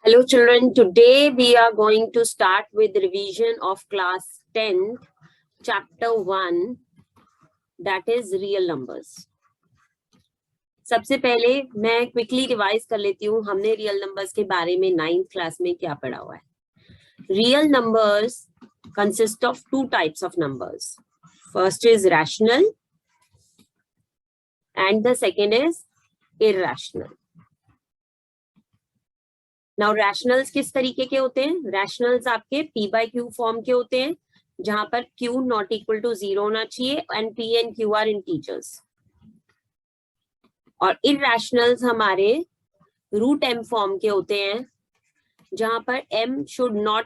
Hello children, today we are going to start with revision of class 10th, chapter 1, that is real numbers. सबसे पहले मैं quickly revise कर लेती हूँ हमने रियल नंबर्स के बारे में 9th क्लास में क्या पढ़ा हुआ है। Real numbers consist of two types of numbers. First is rational and the second is irrational. Now rationals किस तरीके के होते हैं? रैशनल्स आपके पी बाय क्यू फॉर्म के होते हैं, जहां पर क्यू नॉट इक्वल टू 0 होना चाहिए and P and Q R integers. और इरैशनल्स हमारे रूट एम फॉर्म के होते हैं, जहां पर M should not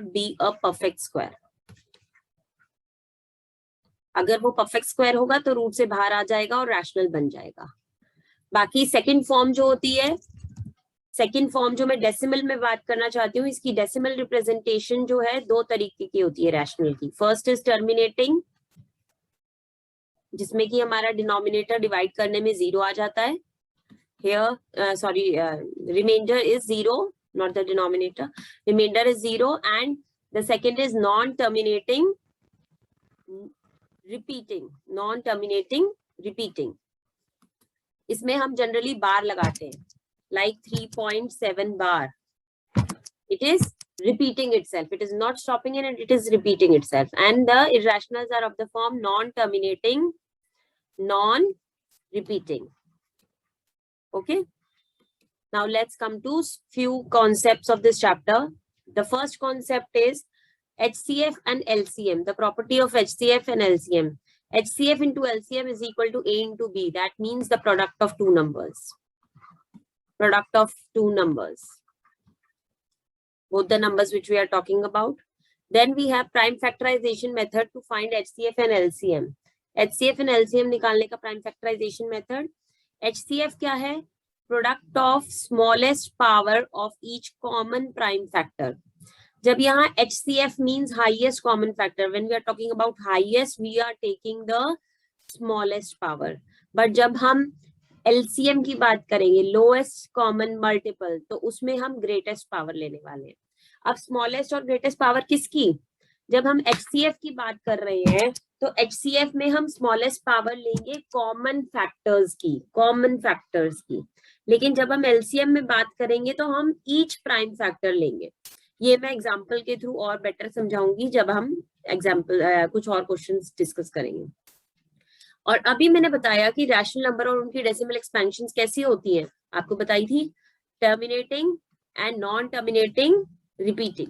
be a perfect square. अगर वो परफेक्ट स्क्वायर होगा तो रूट से बाहर आ जाएगा और रैशनल बन जाएगा। बाकी सेकंड फॉर्म जो होती है, सेकंड फॉर्म जो मैं डेसिमल में बात करना चाहती हूँ, इसकी डेसिमल रिप्रेजेंटेशन जो है दो तरीके की होती है रैशनल की। फर्स्ट इज टर्मिनेटिंग, जिसमें कि हमारा डिनोमिनेटर डिवाइड करने में 0 आ जाता है। Here remainder is 0, not the denominator, remainder is 0 and the second is non terminating repeating. इसमें हम जनरली बार लगाते हैं, like 3.7 bar. It is repeating itself. It is not stopping in it, it is repeating itself. And the irrationals are of the form non-terminating, non-repeating. Okay. Now let's come to few concepts of this chapter. The first concept is HCF and LCM. The property of HCF and LCM. HCF into LCM is equal to A into B. That means the product of two numbers. Product of two numbers, both the numbers which we are talking about. Then we have prime factorization method to find HCF and LCM. HCF and LCM निकालने का prime factorization method. HCF क्या है? Product of smallest power of each common prime factor. जब यहाँ HCF means highest common factor. When we are talking about highest, we are taking the smallest power. But जब हम LCM की बात करेंगे, lowest common multiple, तो उसमें हम ग्रेटेस्ट पावर लेने वाले हैं। अब स्मॉलेस्ट और ग्रेटेस्ट पावर किसकी? जब हम HCF की बात कर रहे हैं तो HCF में हम स्मॉलेस्ट पावर लेंगे कॉमन फैक्टर्स की, लेकिन जब हम LCM में बात करेंगे तो हम ईच प्राइम फैक्टर लेंगे। ये मैं एग्जाम्पल के थ्रू और बेटर समझाऊंगी जब हम एग्जाम्पल कुछ और क्वेश्चंस डिस्कस करेंगे। और अभी मैंने बताया कि रैशनल नंबर और उनकी डेसिमल एक्सपेंशन कैसी होती हैं, आपको बताई थी, terminating and non terminating repeating.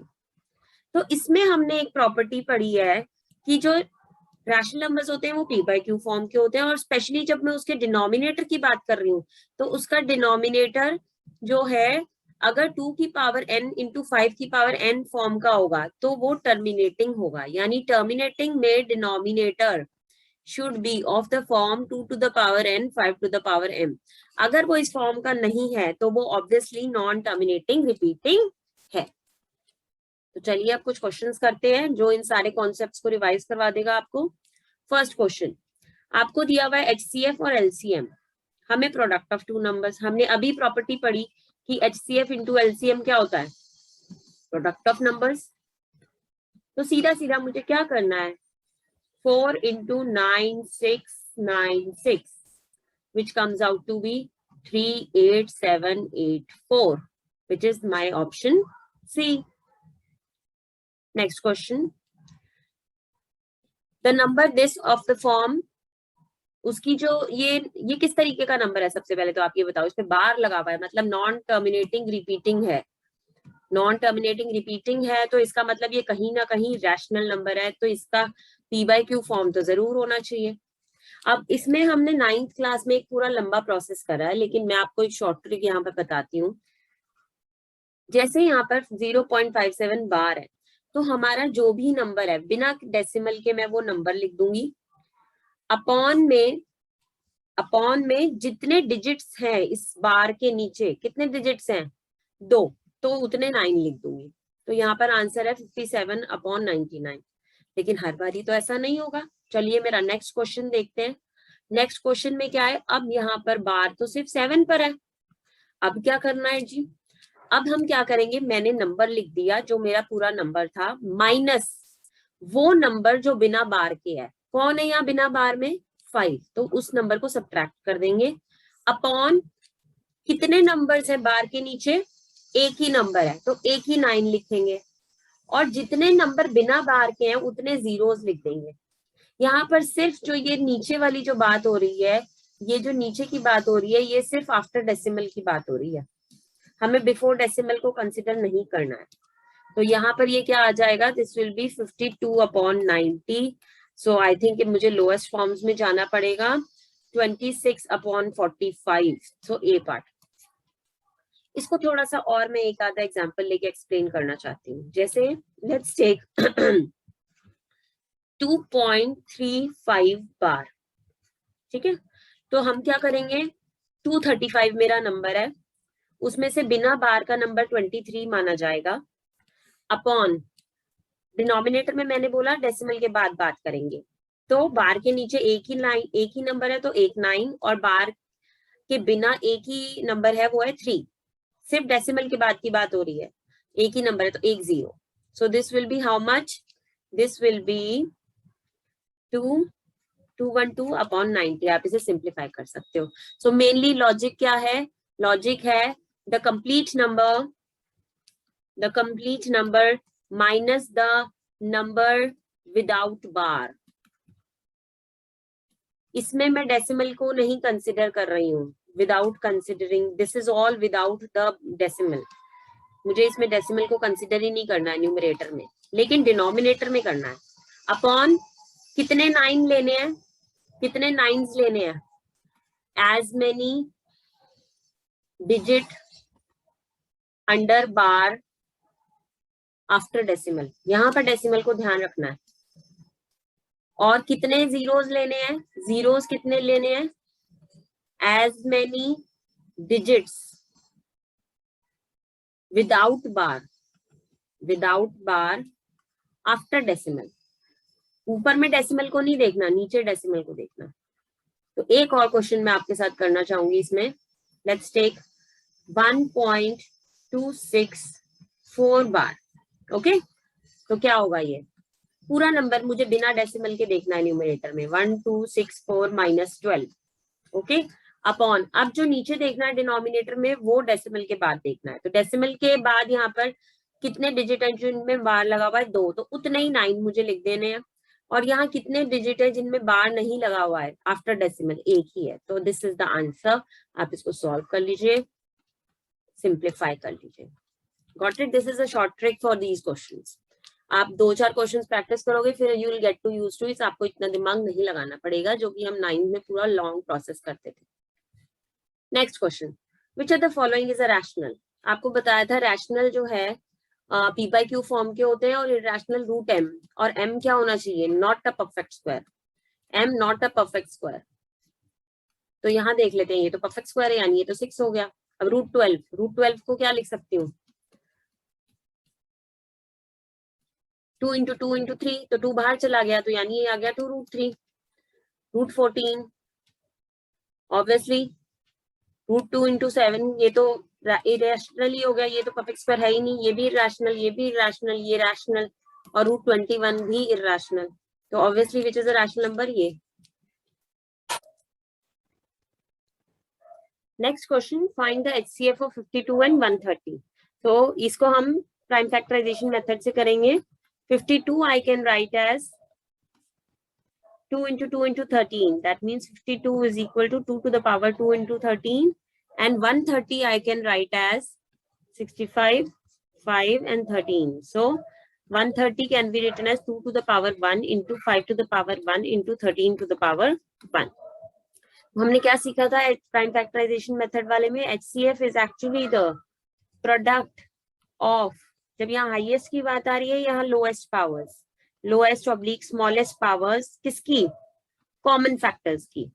तो इसमें हमने एक प्रॉपर्टी पढ़ी है कि जो रैशनल नंबर्स होते हैं वो पी बाय क्यू फॉर्म के होते हैं, और स्पेशली जब मैं उसके डिनोमिनेटर की बात कर रही हूँ तो उसका डिनोमिनेटर जो है अगर 2 की पावर n इंटू 5 की पावर n फॉर्म का होगा तो वो टर्मिनेटिंग होगा। यानी टर्मिनेटिंग में denominator should be of the form 2 to the power n 5 to the power m. अगर वो इस फॉर्म का नहीं है तो वो ऑब्वियसली नॉन टर्मिनेटिंग रिपीटिंग है। तो चलिए अब कुछ क्वेश्चंस करते हैं जो इन सारे कॉन्सेप्ट्स को रिवाइज करवा देगा आपको। फर्स्ट क्वेश्चन आपको दिया हुआ है HCF और LCM, हमें प्रोडक्ट ऑफ टू नंबर्स। हमने अभी प्रॉपर्टी पढ़ी कि HCF इंटू LCM क्या होता है? Product of numbers. तो सीधा सीधा मुझे क्या करना है? 4 into 9696, which comes out to be 38784, which is my option C. Next question. The number this of the form, उसकी जो ये किस तरीके का नंबर है? सबसे पहले तो आप ये बताओ, इस पे बार लगा हुआ है, मतलब नॉन टर्मिनेटिंग रिपीटिंग है। नॉन टर्मिनेटिंग रिपीटिंग है तो इसका मतलब ये कहीं ना कहीं रैशनल नंबर है, तो इसका पी बाय क्यू फॉर्म तो जरूर होना चाहिए। अब इसमें हमने 9th क्लास में एक पूरा लंबा प्रोसेस करा है, लेकिन मैं आपको एक शॉर्ट ट्रिक यहाँ पर बताती हूँ। जैसे यहाँ पर 0.57 बार है तो हमारा जो भी नंबर है बिना डेसिमल के मैं वो नंबर लिख दूंगी। अपॉन में जितने डिजिट्स हैं इस बार के नीचे, कितने डिजिट्स हैं? 2, तो उतने 9 लिख दूंगी। तो यहाँ पर आंसर है 57/99। लेकिन हर बारी तो ऐसा नहीं होगा। चलिए मेरा नेक्स्ट क्वेश्चन देखते हैं। नेक्स्ट क्वेश्चन में क्या है? अब यहाँ पर बार तो सिर्फ 7 पर है। अब क्या करना है जी, अब हम क्या करेंगे, मैंने नंबर लिख दिया जो मेरा पूरा नंबर था, माइनस वो नंबर जो बिना बार के है। कौन है यहाँ बिना बार में? 5, तो उस नंबर को सब्ट्रैक्ट कर देंगे अपॉन कितने नंबर्स है बार के नीचे, एक ही नंबर है तो एक ही 9 लिखेंगे, और जितने नंबर बिना बार के हैं उतने जीरोस लिख देंगे। यहाँ पर सिर्फ जो ये नीचे वाली जो बात हो रही है, ये जो नीचे की बात हो रही है, ये सिर्फ आफ्टर डेसिमल की बात हो रही है, हमें बिफोर डेसिमल को कंसिडर नहीं करना है। तो यहाँ पर ये क्या आ जाएगा, this will be 52/90। So I think मुझे लोएस्ट फॉर्म्स में जाना पड़ेगा, 26/45। सो ए पार्ट। इसको थोड़ा सा और मैं एक आधा एग्जांपल लेके एक्सप्लेन करना चाहती हूँ। जैसे लेट्स टेक 2.35 बार, ठीक है। तो हम क्या करेंगे, 235 मेरा नंबर है, उसमें से बिना बार का नंबर 23 माना जाएगा, अपॉन डिनोमिनेटर में मैंने बोला डेसिमल के बाद बात करेंगे, तो बार के नीचे एक ही नंबर है तो एक 9, और बार के बिना एक ही नंबर है वो है 3, सिर्फ डेसिमल के बाद की बात हो रही है, एक ही नंबर है तो एक 0। So this will be how much, this will be 212/90। आप इसे सिंप्लीफाई कर सकते हो। सो मेनली लॉजिक क्या है, लॉजिक है the complete number minus the number without bar. इसमें मैं डेसिमल को नहीं कंसिडर कर रही हूँ, without considering, this is all without the decimal. मुझे इसमें डेसिमल को कंसिडर ही नहीं करना है न्यूमरेटर में, लेकिन डिनोमिनेटर में करना है। अपॉन कितने 9 लेने हैं, कितने 9s लेने हैं, एज मेनी डिजिट अंडर बार आफ्टर डेसिमल, यहां पर डेसिमल को ध्यान रखना है। और कितने जीरोस लेने हैं, जीरोस कितने लेने हैं, एज मेनी डिजिट्स विदाउट बार आफ्टर डेसिमल। ऊपर में डेसिमल को नहीं देखना, नीचे डेसिमल को देखना। तो एक और क्वेश्चन मैं आपके साथ करना चाहूंगी इसमें, लेट्स टेक 1.264 बार। ओके, तो क्या होगा, ये पूरा नंबर मुझे बिना डेसिमल के देखना है न्यूमरेटर में, 1264 - 12। ओके, अपॉन अब जो नीचे देखना है डिनोमिनेटर में वो डेसिमल के बाद देखना है। तो डेसिमल के बाद यहाँ पर कितने डिजिट है जिनमें बार लगा हुआ है, 2, तो उतने ही 9 मुझे लिख देने हैं। और यहाँ कितने डिजिट है जिनमें बार नहीं लगा हुआ है आफ्टर डेसिमल, एक ही है। तो दिस इज द आंसर। आप इसको सॉल्व कर लीजिए, सिंप्लीफाई कर लीजिए। Got it? This is a short trick for these questions. आप 2-4 क्वेश्चंस प्रैक्टिस करोगे, फिर you will get to use to it. आपको इतना दिमाग नहीं लगाना पड़ेगा, जो कि हम 9 में पूरा लॉन्ग प्रोसेस करते थे। Next question, which are the following is a rational. आपको बताया था रैशनल जो है पी बाई क्यू फॉर्म के होते हैं, और इरेशनल रूट m, और m क्या होना चाहिए, not a perfect square, m not a perfect square. तो यहाँ देख लेते हैं, ये तो परफेक्ट स्क्वायर है, यानी ये तो 6 हो गया। अब रूट 12 को क्या लिख सकती हूँ, 2 × 2 × 3, तो 2 बाहर चला गया, तो यानी ये आ गया 2√3। √14 ऑब्वियसली, √2 × 7, ये तो इरेशनल ही हो गया, ये तो परफेक्ट स्क्वायर है ही नहीं, ये भी इरेशनल, ये भी इरेशनल, ये रैशनल, और √21 भी इरेशनल। तो obviously which is a rational number, ये। Next question, find the HCF of 52 and 130। तो इसको हम प्राइम फैक्टराइजेशन मेथड से करेंगे। 52 I can write as 2 × 2 × 13. That means 52 is equal to 2 to the power 2 × 13. And 130 I can write as 65, 5 and 13. So 130 can be written as 2 to the power 1 into 5 to the power 1 into 13 to the power 1. हमने क्या सीखा था prime factorisation method वाले में, HCF is actually the product of, जब यहाँ highest की बात आ रही है, यहाँ lowest powers, lowest oblique smallest powers किसकी, कॉमन फैक्टर्स की।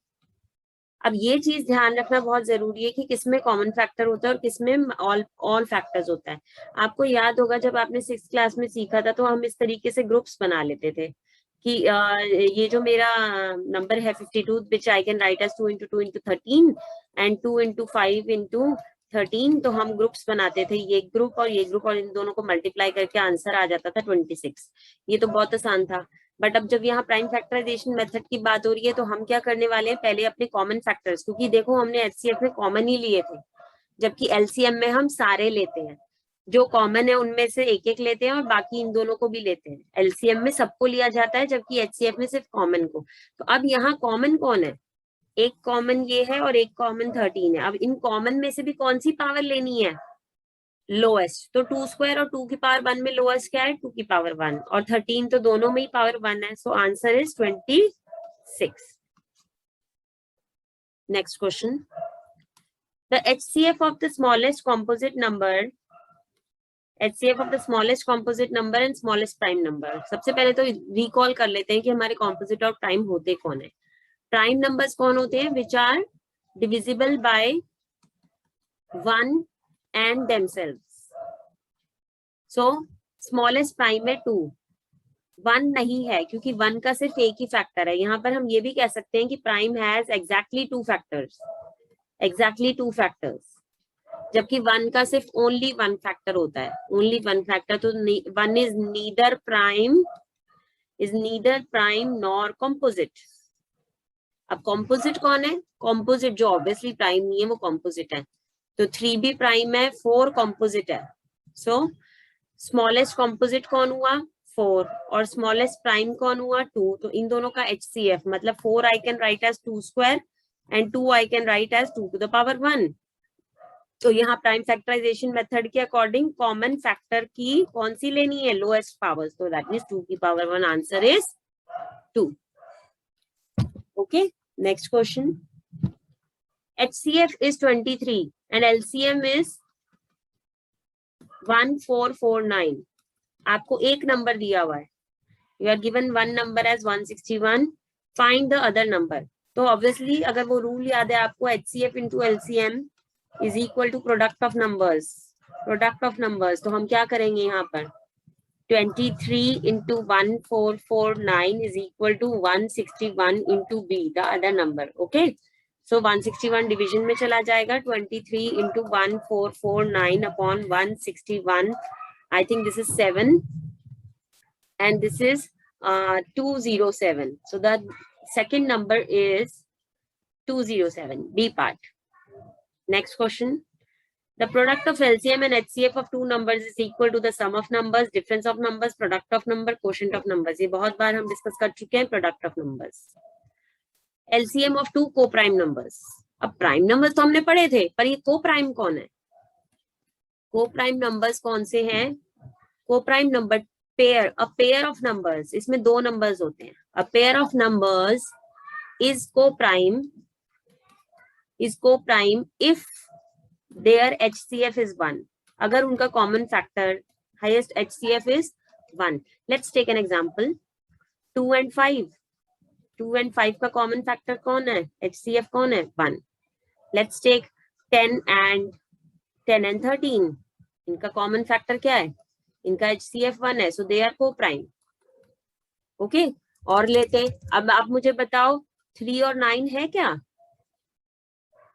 अब ये चीज ध्यान रखना बहुत जरूरी है कि किसमें कॉमन फैक्टर होता है और किसमें ऑल फैक्टर्स होता है। आपको याद होगा जब आपने 6th क्लास में सीखा था, तो हम इस तरीके से ग्रुप्स बना लेते थे कि ये जो मेरा नंबर है 52, which I can write as 2 × 2 × 13 and 2 × 5 × 13, तो हम ग्रुप्स बनाते थे, ये ग्रुप और ये ग्रुप, और इन दोनों को मल्टीप्लाई करके आंसर आ जाता था 26। ये तो बहुत आसान था। बट अब जब यहाँ प्राइम फैक्टराइजेशन मेथड की बात हो रही है तो हम क्या करने वाले हैं, पहले अपने कॉमन फैक्टर्स, क्योंकि देखो हमने एचसीएफ में कॉमन ही लिए थे, जबकि एलसीएम में हम सारे लेते हैं, जो कॉमन है उनमें से एक एक लेते हैं और बाकी इन दोनों को भी लेते हैं। एलसीएम में सबको लिया जाता है, जबकि एचसीएफ में सिर्फ कॉमन को। तो अब यहाँ कॉमन कौन है, एक कॉमन ये है और एक कॉमन 13 है। अब इन कॉमन में से भी कौन सी पावर लेनी है, लोएस्ट। तो 2 स्क्वायर और 2 की पावर 1 में लोएस्ट क्या है, 2 की पावर 1, और 13 तो दोनों में ही पावर 1 है। So answer is 26। Next question, the HCF of the smallest composite number, HCF of the smallest composite number and smallest prime number. सबसे पहले तो रिकॉल कर लेते हैं कि हमारे कॉम्पोजिट और प्राइम होते कौन है। प्राइम नंबर्स कौन होते हैं, which are divisible by 1 and themselves. So smallest prime है 2, 1 नहीं है क्योंकि 1 का सिर्फ एक ही फैक्टर है। यहाँ पर हम ये भी कह सकते हैं कि prime has exactly 2 factors, exactly 2 factors, जबकि 1 का सिर्फ ओनली 1 फैक्टर होता है, ओनली 1 फैक्टर। तो 1 is neither prime nor composite. अब कॉम्पोजिट कौन है, कॉम्पोजिट जो ऑब्वियसली प्राइम नहीं है वो कॉम्पोजिट है। तो 3 भी प्राइम है, 4 कॉम्पोजिट है। सो स्मॉलेस्ट कॉम्पोजिट कौन हुआ, 4, और स्मॉलेस्ट प्राइम कौन हुआ, 2। तो इन दोनों का HCF मतलब 4 I can write as 2 square and 2 I can write as 2 to the power 1। तो यहाँ प्राइम फैक्टराइजेशन मेथड के अकॉर्डिंग कॉमन फैक्टर की कौन सी लेनी है, लोएस्ट पावर। तो दैट मींस 2 की power 1, answer is 2। Okay, next question, HCF is 23 and LCM is 1449। आपको एक नंबर दिया हुआ है, you are given one number as 161, find the other number. तो ऑब्वियसली अगर वो रूल याद है आपको, HCF into LCM is equal to product of numbers, product of numbers. तो हम क्या करेंगे यहाँ पर, 23 into 1449 is equal to 161 into B, the other number. Okay, so 161 division में चला जाएगा, 23 into 1449 upon 161, I think this is 7 and this is 207. So the second number is 207, B part. Next question, the product of LCM and HCF of two numbers is equal to the sum of numbers, difference of numbers, product of number, quotient of numbers। ये बहुत बार हम discuss कर चुके हैं product of numbers. LCM of two को prime numbers, अब prime numbers तो हमने पढ़े थे, पर ये को प्राइम कौन है, को प्राइम नंबर्स कौन से हैं, coprime number pair, a pair of numbers, इसमें दो नंबर्स होते हैं। A pair of numbers is coprime if their HCF is 1, अगर उनका common factor highest HCF is 1। Let's take an example, 2 and 5, 2 and 5 का common factor कौन है, HCF कौन है, 1। लेट्स टेक 10 and 13, इनका कॉमन फैक्टर क्या है, इनका HCF 1 है, सो दे आर को प्राइम। ओके, और लेते हैं, अब आप मुझे बताओ 3 और 9 है क्या,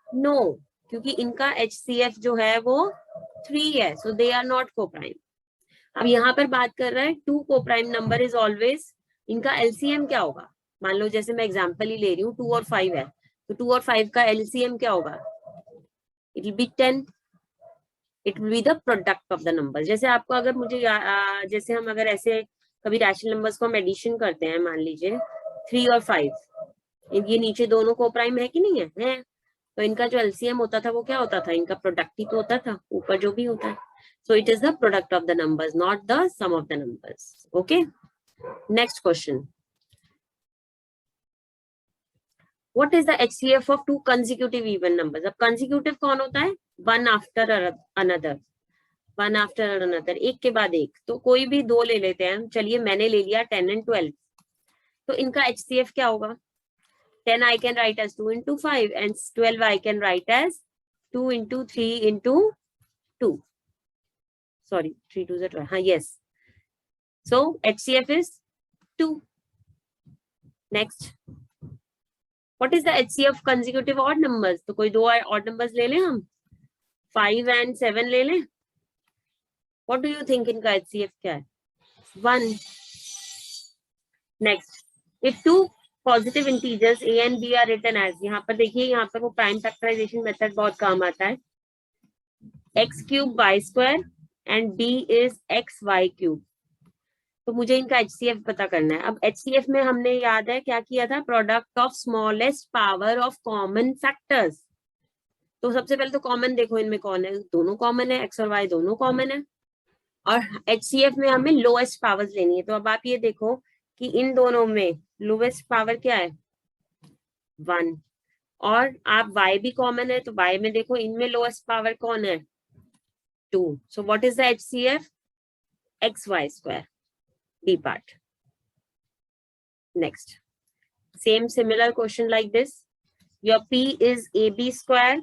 नो, क्योंकि इनका HCF जो है वो 3 है, सो दे आर नॉट को प्राइम। अब यहाँ पर बात कर रहा है 2 को प्राइम नंबर इज ऑलवेज, इनका LCM क्या होगा, मान लो जैसे मैं एग्जांपल ही ले रही हूँ, 2 और 5 है, तो 2 और 5 का LCM क्या होगा, it will be 10, it will be the product of the number. जैसे आपको अगर मुझे जैसे हम अगर ऐसे कभी रैशनल नंबर्स को हम एडिशन करते हैं, मान लीजिए 3 और 5, ये नीचे दोनों को प्राइम है कि नहीं है, है, तो इनका जो LCM होता था वो क्या होता था, इनका प्रोडक्ट ही तो होता था, ऊपर जो भी होता है। So it is the product of the numbers, not the sum of the numbers. Okay, next question, what is the HCF of two consecutive even numbers. अब कंसेक्यूटिव कौन होता है, one after another, one after another, एक के बाद एक। तो कोई भी दो ले लेते हैं, चलिए मैंने ले लिया 10 and 12, तो इनका HCF क्या होगा, 10 I can write as 2 into 5 and 12 I can write as 2 into 3 into 2. Sorry, 3 2 is 12. हाँ, yes. So HCF is 2. Next, what is the HCF of consecutive odd numbers? तो कोई दो odd numbers ले लें हम, 5 and 7 ले लें? What do you think इनका HCF क्या है? 1. Next, if two positive integers a and b are written as, यहाँ पर देखिए, यहाँ पर वो प्राइम फैक्टराइजेशन मेथड बहुत काम आता है. x cube y square and b is x y cube. तो मुझे इनका HCF पता करना है. अब HCF में हमने याद है क्या किया था? Product of smallest power of common factors. तो सबसे पहले तो कॉमन देखो इनमें कौन है. दोनों कॉमन है, x और y दोनों कॉमन है. और HCF में हमें लोएस्ट पावर्स लेनी है. तो अब आप ये देखो कि इन दोनों में लोएस्ट पावर क्या है? 1. और आप y भी कॉमन है, तो y में देखो इनमें लोएस्ट पावर कौन है? 2. So what is the HCF? xy square. B part. Next, similar question like this. Your P is AB square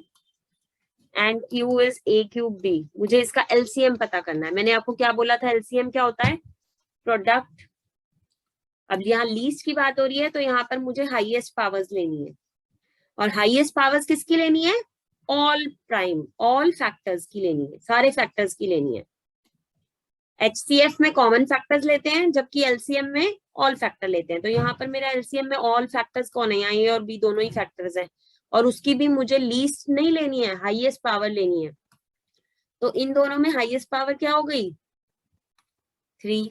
and Q is A cube B. मुझे इसका LCM पता करना है. मैंने आपको क्या बोला था? LCM क्या होता है? प्रोडक्ट. अब यहाँ लीस्ट की बात हो रही है, तो यहाँ पर मुझे हाईएस्ट पावर्स लेनी है. और हाईएस्ट पावर्स किसकी लेनी है? ऑल प्राइम, ऑल फैक्टर्स की लेनी है, सारे फैक्टर्स की लेनी है. HCF में कॉमन फैक्टर्स लेते हैं, जबकि LCM में ऑल फैक्टर लेते हैं. तो यहाँ पर मेरा LCM में ऑल फैक्टर्स कौन है? यहाँ A और B दोनों ही फैक्टर्स हैं. और उसकी भी मुझे लीस्ट नहीं लेनी है, हाईएस्ट पावर लेनी है. तो इन दोनों में हाईएस्ट पावर क्या हो गई? 3.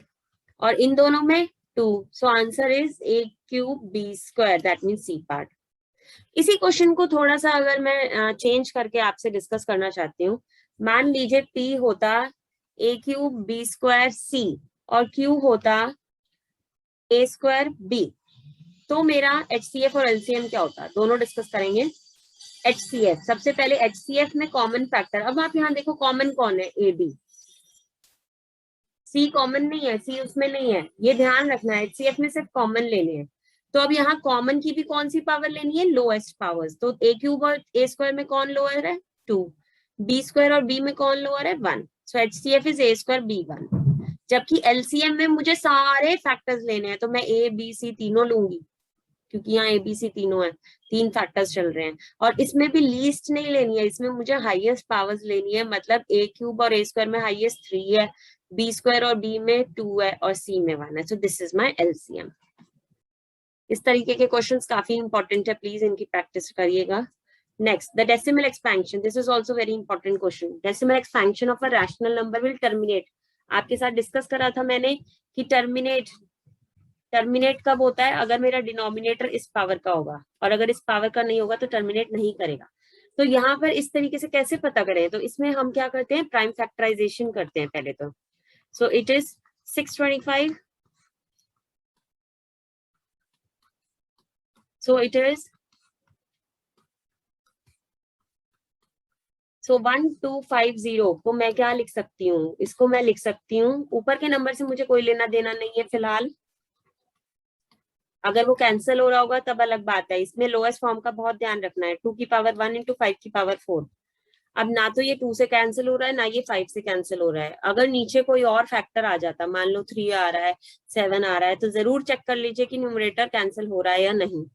और इन दोनों में 2. So answer is A cube B square. That means C part. इसी क्वेश्चन को थोड़ा सा अगर मैं चेंज करके आपसे डिस्कस करना चाहती हूँ. मान लीजिए P होता A cube B square C और Q होता A स्क्वायर B. तो मेरा HCF और LCM क्या होता? दोनों डिस्कस करेंगे. HCF, सबसे पहले HCF में कॉमन फैक्टर. अब आप यहाँ देखो कॉमन कौन है? AB. C कॉमन नहीं है, C उसमें नहीं है, ये ध्यान रखना है. HCF में सिर्फ कॉमन लेने हैं. तो अब यहाँ कॉमन की भी कौन सी पावर लेनी है? Lowest powers. तो A क्यूब और A स्क्वायर में कौन लोअर है? 2. B स्क्वायर और B में कौन लोअर है? 1. सो HCF is A square B 1. जबकि LCM में मुझे सारे फैक्टर्स लेने हैं, तो मैं A B C तीनों लूंगी, क्योंकि यहाँ A B C तीनों है, 3 फैक्टर्स चल रहे हैं. और इसमें भी लीस्ट नहीं लेनी है, इसमें मुझे हाईएस्ट पावर्स लेनी है. मतलब A क्यूब और A स्क्वायर में हाईएस्ट 3 है, B स्क्वायर और B में 2 है और C में 1 है. So this is my LCM. इस तरीके के क्वेश्चंस काफी इंपॉर्टेंट है, प्लीज इनकी प्रैक्टिस करिएगा. Next, the decimal expansion. This is also very important question. Decimal expansion of a rational number will terminate. आपके साथ डिस्कस करा था मैंने कि टर्मिनेट कब होता है? अगर मेरा डिनोमिनेटर इस पावर का होगा, और अगर इस पावर का नहीं होगा तो टर्मिनेट नहीं करेगा. तो यहाँ पर इस तरीके से कैसे पता करें? तो इसमें हम क्या करते हैं? प्राइम फैक्टराइजेशन करते हैं पहले तो. सो it is 625. So it is 1250 को मैं क्या लिख सकती हूँ? इसको मैं लिख सकती हूँ, ऊपर के नंबर से मुझे कोई लेना देना नहीं है फिलहाल. अगर वो कैंसिल हो रहा होगा तब अलग बात है. इसमें लोएस्ट फॉर्म का बहुत ध्यान रखना है. 2 की पावर 1 इंटू 5 की पावर 4. अब ना तो ये 2 से कैंसिल हो रहा है, ना ये 5 से कैंसिल हो रहा है. अगर नीचे कोई और फैक्टर आ जाता, मान लो 3 आ रहा है, 7 आ रहा है, तो जरूर चेक कर लीजिए कि न्यूमरेटर कैंसिल हो रहा है या नहीं.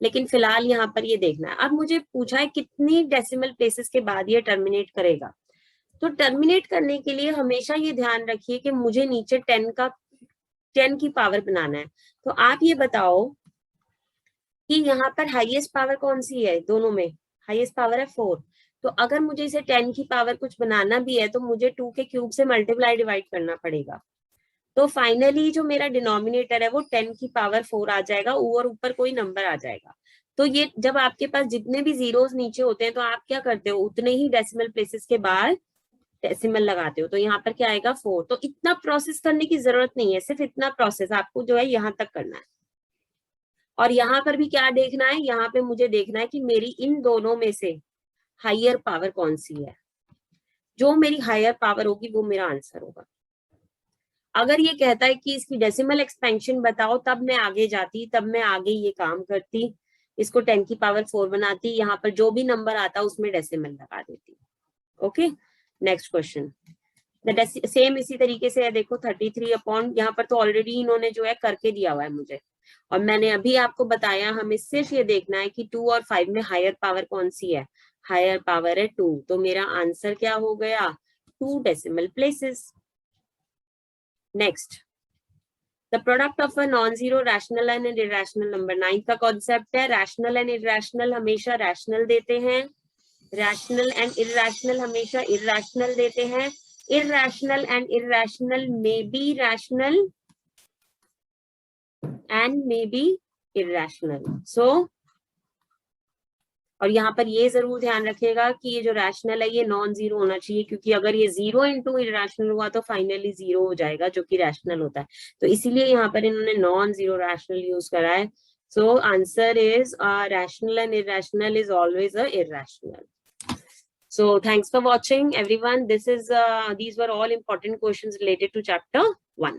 लेकिन फिलहाल यहाँ पर ये देखना है. अब मुझे पूछा है कितनी डेसिमल प्लेसेस के बाद ये टर्मिनेट करेगा. तो टर्मिनेट करने के लिए हमेशा ये ध्यान रखिए कि मुझे नीचे 10 की पावर बनाना है. तो आप ये बताओ कि यहाँ पर हाईएस्ट पावर कौन सी है? दोनों में हाईएस्ट पावर है 4. तो अगर मुझे इसे 10 की पावर कुछ बनाना भी है, तो मुझे 2 के क्यूब से मल्टीप्लाई डिवाइड करना पड़ेगा. तो फाइनली जो मेरा डिनोमिनेटर है वो 10 की पावर 4 आ जाएगा, और ऊपर कोई नंबर आ जाएगा. तो ये जब आपके पास जितने भी जीरोस नीचे होते हैं, तो आप क्या करते हो? उतने ही डेसिमल प्लेसेस के बाद डेसिमल लगाते हो. तो यहाँ पर क्या आएगा? 4. तो इतना प्रोसेस करने की जरूरत नहीं है, सिर्फ इतना प्रोसेस आपको जो है यहाँ तक करना है. और यहाँ पर भी क्या देखना है? यहाँ पे मुझे देखना है कि मेरी इन दोनों में से हायर पावर कौन सी है. जो मेरी हायर पावर होगी वो मेरा आंसर होगा. अगर ये कहता है कि इसकी डेसिमल एक्सपेंशन बताओ, तब मैं आगे जाती, तब मैं आगे ये काम करती, इसको 10 की पावर 4 बनाती, यहाँ पर जो भी नंबर आता उसमें डेसिमल लगा देती. Okay, next question. सेम इसी तरीके से है. देखो 33 अपॉन, यहाँ पर तो ऑलरेडी इन्होंने जो है करके दिया हुआ है मुझे, और मैंने अभी आपको बताया हमें सिर्फ ये देखना है कि 2 और 5 में हायर पावर कौन सी है. हायर पावर है 2, तो मेरा आंसर क्या हो गया 2 decimal places. Next, the product of a non zero rational and irrational number. 9th का कॉन्सेप्ट है रैशनल एंड इरैशनल हमेशा रैशनल देते हैं, रैशनल एंड इरैशनल हमेशा इरैशनल देते हैं, irrational and irrational may be rational and may be irrational. So और यहाँ पर ये जरूर ध्यान रखिएगा कि ये जो रैशनल है ये नॉन जीरो होना चाहिए, क्योंकि अगर ये 0 इंटू इरैशनल हुआ तो फाइनली 0 हो जाएगा, जो कि रैशनल होता है। तो इसीलिए यहाँ पर इन्होंने नॉन जीरो रैशनल यूज करा है। So answer is rational and irrational is always a irrational. So thanks for watching everyone. These were all important questions related to chapter 1.